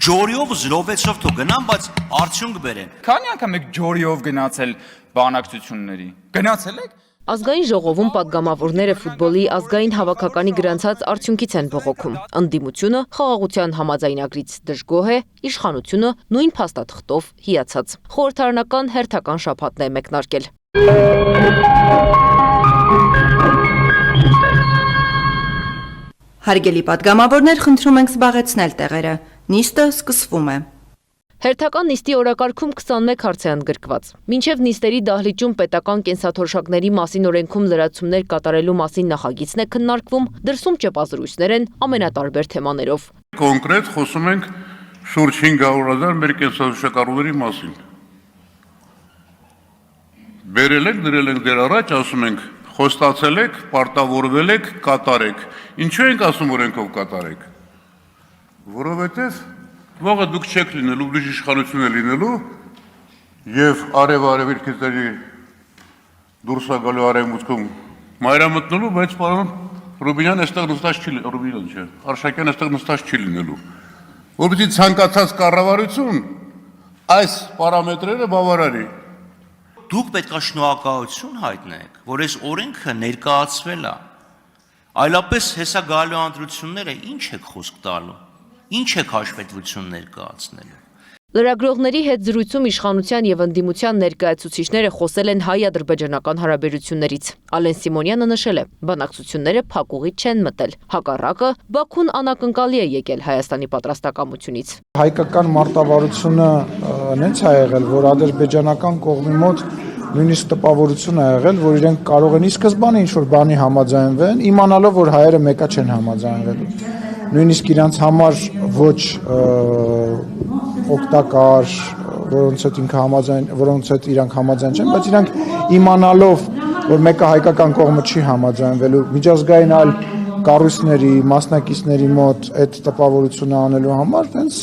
Ջորիով զրովեցով թող գնան, բայց արդյունք բերեն։ Քանի անգամ եք ջորիով գնացել բանակցությունների։ Գնացել եք։ Ազգային ժողովում պատգամավորները ֆուտբոլի ազգային հավաքականի գրանցած արդյունքից են բողոքում։ Ընդդիմությունը խաղաղության համաձայնագրից դժգոհ է, իշխանությունը նույն փաստաթղթով հիացած։ Խորհրդարանական հերթական շաբաթն է մեկնարկել։ Հարգելի պատգամավորներ, խնդրում ենք զբաղեցնել տեղերը։ Նիստը սկսվում է։ Հերթական նիստի օրակարգում 21 հարց է ընդգրկված։ Մինչև նիստերի դահլիճում պետական կենսաթոշակների մասին օրենքում լրացումներ կատարելու մասին նախագիծն է քննարկվում, դրսում ճեպազրույցներ են ամենատարբեր թեմաներով։ Կոնկրետ խոսում ենք շուրջ 500,000 մեր կենսաթոշակառուների մասին։ Բերել ենք, դրել ենք դեր առաջ, ասում ենք, խոստացել եք, պարտավորվել եք, կատարեք։ Ինչու ենք ասում օրենքով կատարեք։ Որովհետև վաղը դուք չեք լինելու, ուրիշ իշխանություն է լինելու եւ արևարևելքից դուրս գալու արևմուտքում մայրամտնելու, բայց պարոն Ռուբինյան այստեղ նստած չի, Ռուբինյան չէ, Արշակյան այստեղ նստած չի լինելու։ Որովհետեւ ցանկացած կառավարություն այս պարամետրերը բավարարի։ Դուք պետք է շնորհակալություն հայտնեք, որ այս օրենքը ներկայացվել է։ Այլապես հեսա գալու անդրությունները ինչ եք խոսք տալու։ Ինչ եք հաշվետվություն ներկայացնելու։ Լրագրողների հետ զրույցում իշխանության եւ ընդդիմության ներկայացուցիչները խոսել են հայ-ադրբեջանական հարաբերություններից։ Ալեն Սիմոնյանը նշել է, բանակցությունները փակուղի չեն մտել։ Հակառակը Բաքուն անակնկալի է եկել Հայաստանի պատրաստակամությունից։ Հայկական մարտավարությունը նենց է եղել, որ ադրբեջանական կողմի մոտ նույնիսկ տպավորություն է եղել, որ իրենք կարող են ի սկզբանե ինչ-որ բանի համաձայնվեն, իմանալով, որ հայերը մեկը չեն համաձայնվելու։ Նույնիսկ իրանց համար ոչ օգտակար, որոնց հետ իրանք համաձայն չեն, բայց իրանք իմանալով, որ մեկը հայկական կողմը չի համաձայնվելու, միջազգային այլ կառույցների, մասնակիցների մոտ այդ տպավորությունը անելու համար, հենց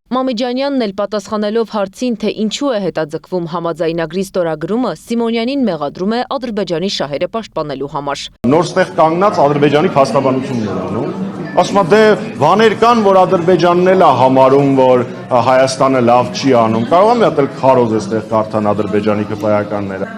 Մամիջանյանն էլ պատասխանելով հարցին, թե ինչու է հետաձգվում համաձայնագրի ստորագրումը, Սիմոնյանին մեղադրում է Ադրբեջանի շահերը պաշտպանելու համար։ Նորստեղ կանգնած Ադրբեջանի փաստաբանությունն է անում։ Ասում է դե բաներ կան, որ Ադրբեջանն էլ է համարում, որ Հայաստանը լավ չի անում։ Կարող եմ մի հատ քարոզ այստեղ կարդան Ադրբեջանի քպայականները։